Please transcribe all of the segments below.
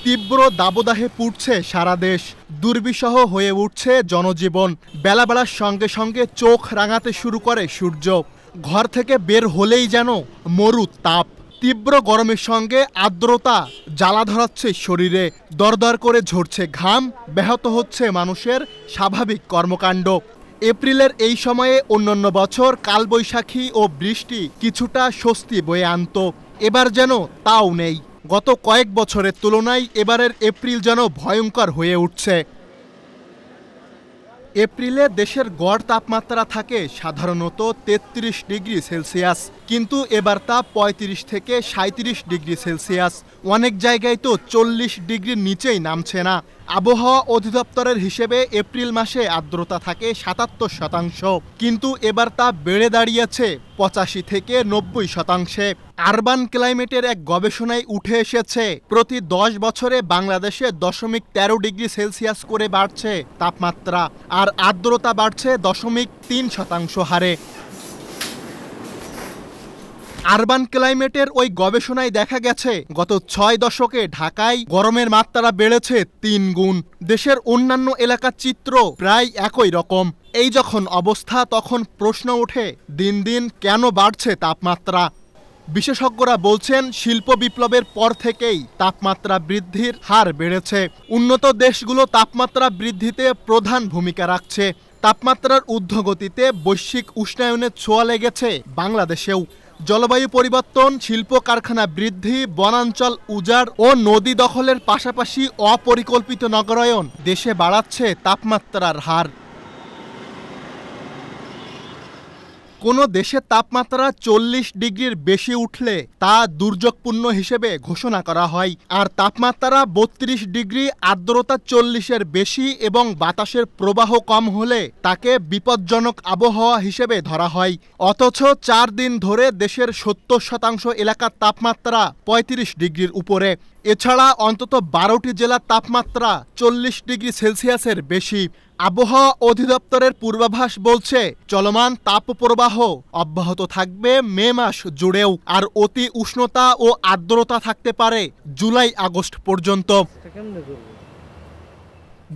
তীব্র দাবদাহে পুড়ছে সারা দেশ, দুর্বিষহ হয়ে উঠছে জনজীবন। বেলা বেলার সঙ্গে সঙ্গে চোখ রাঙাতে শুরু করে সূর্য। ঘর থেকে বের হলেই যেন মরু তাপ। তীব্র গরমের সঙ্গে আর্দ্রতা জ্বালা ধরাচ্ছে শরীরে, দরদর করে ঝরছে ঘাম, ব্যাহত হচ্ছে মানুষের স্বাভাবিক কর্মকাণ্ড। এপ্রিলের এই সময়ে অন্যান্য বছর কালবৈশাখী ও বৃষ্টি কিছুটা স্বস্তি বয়ে আনত, এবার যেন তাও নেই। গত কয়েক বছরের তুলনায় এবারের এপ্রিল যেন ভয়ঙ্কর হয়ে উঠছে। এপ্রিলে দেশের গড় তাপমাত্রা থাকে সাধারণত ৩৩ ডিগ্রি সেলসিয়াস, কিন্তু এবার তা ৩৫ থেকে ৩৭ ডিগ্রি সেলসিয়াস। অনেক জায়গায় তো ৪০ ডিগ্রির নিচেই নামছে না। আবহাওয়া অধিদপ্তরের হিসেবে এপ্রিল মাসে আর্দ্রতা থাকে ৭৭%, কিন্তু এবার তা বেড়ে দাঁড়িয়েছে ৮৫ থেকে ৯০%। আরবান ক্লাইমেটের এক গবেষণায় উঠে এসেছে, প্রতি ১০ বছরে বাংলাদেশে ০.১৩ ডিগ্রি সেলসিয়াস করে বাড়ছে তাপমাত্রা, আর আর্দ্রতা বাড়ছে ০.৩% হারে। আরবান ক্লাইমেটের ওই গবেষণায় দেখা গেছে, গত ৬ দশকে ঢাকায় গরমের মাত্রা বেড়েছে ৩ গুণ। দেশের অন্যান্য এলাকার চিত্র প্রায় একই রকম। এই যখন অবস্থা, তখন প্রশ্ন ওঠে, দিন দিন কেন বাড়ছে তাপমাত্রা? বিশেষজ্ঞরা বলছেন, শিল্প বিপ্লবের পর থেকেই তাপমাত্রা বৃদ্ধির হার বেড়েছে। উন্নত দেশগুলো তাপমাত্রা বৃদ্ধিতে প্রধান ভূমিকা রাখছে। তাপমাত্রার ঊর্ধ্বগতিতে বৈশ্বিক উষ্ণায়নের ছোঁয়া লেগেছে বাংলাদেশেও। জলবায়ু পরিবর্তন, শিল্প কারখানা বৃদ্ধি, বনাঞ্চল উজাড় ও নদী দখলের পাশাপাশি অপরিকল্পিত নগরায়ন দেশে বাড়াচ্ছে তাপমাত্রার হার। কোনো দেশের তাপমাত্রা ৪০ ডিগ্রির বেশি উঠলে তা দুর্যোগপূর্ণ হিসেবে ঘোষণা করা হয়, আর তাপমাত্রা ৩২ ডিগ্রি, আর্দ্রতা ৪০-এর বেশি এবং বাতাসের প্রবাহ কম হলে তাকে বিপজ্জনক আবহাওয়া হিসেবে ধরা হয়। অথচ ৪ দিন ধরে দেশের ৭০% এলাকার তাপমাত্রা ৩৫ ডিগ্রির উপরে। এছাড়া অন্তত ১২টি জেলার তাপমাত্রা ৪০ ডিগ্রি সেলসিয়াসের বেশি। আবহাওয়া অধিদপ্তরের পূর্বাভাস বলছে, চলমান তাপপ্রবাহ অব্যাহত থাকবে মে মাস জুড়েও, আর অতি উষ্ণতা ও আর্দ্রতা থাকতে পারে জুলাই আগস্ট পর্যন্ত।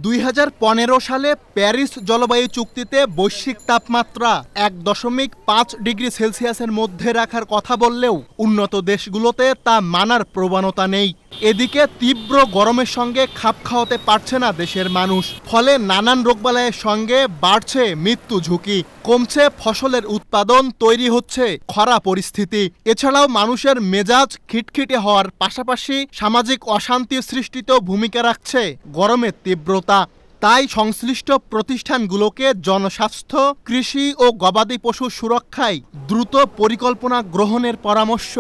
২০১৫ সালে প্যারিস জলবায়ু চুক্তিতে বৈশ্বিক তাপমাত্রা ১.৫ ডিগ্রি সেলসিয়াসের মধ্যে রাখার কথা বললেও উন্নত দেশগুলোতে তা মানার প্রবণতা নেই। এদিকে তীব্র গরমের সঙ্গে খাপ খাওয়াতে পারছে না দেশের মানুষ, ফলে নানান রোগবালাইয়ের সঙ্গে বাড়ছে মৃত্যু ঝুঁকি, কমছে ফসলের উৎপাদন, তৈরি হচ্ছে খরা পরিস্থিতি। এছাড়াও মানুষের মেজাজ খিটখিটে হওয়ার পাশাপাশি সামাজিক অশান্তি সৃষ্টিতেও ভূমিকা রাখছে গরমের তীব্রতা। তাই সংশ্লিষ্ট প্রতিষ্ঠানগুলোকে জনস্বাস্থ্য, কৃষি ও গবাদি পশু সুরক্ষায় দ্রুত পরিকল্পনা গ্রহণের পরামর্শ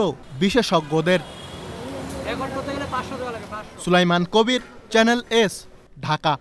বিশেষজ্ঞদের। সুলাইমান কবির, চ্যানেল এস, ঢাকা।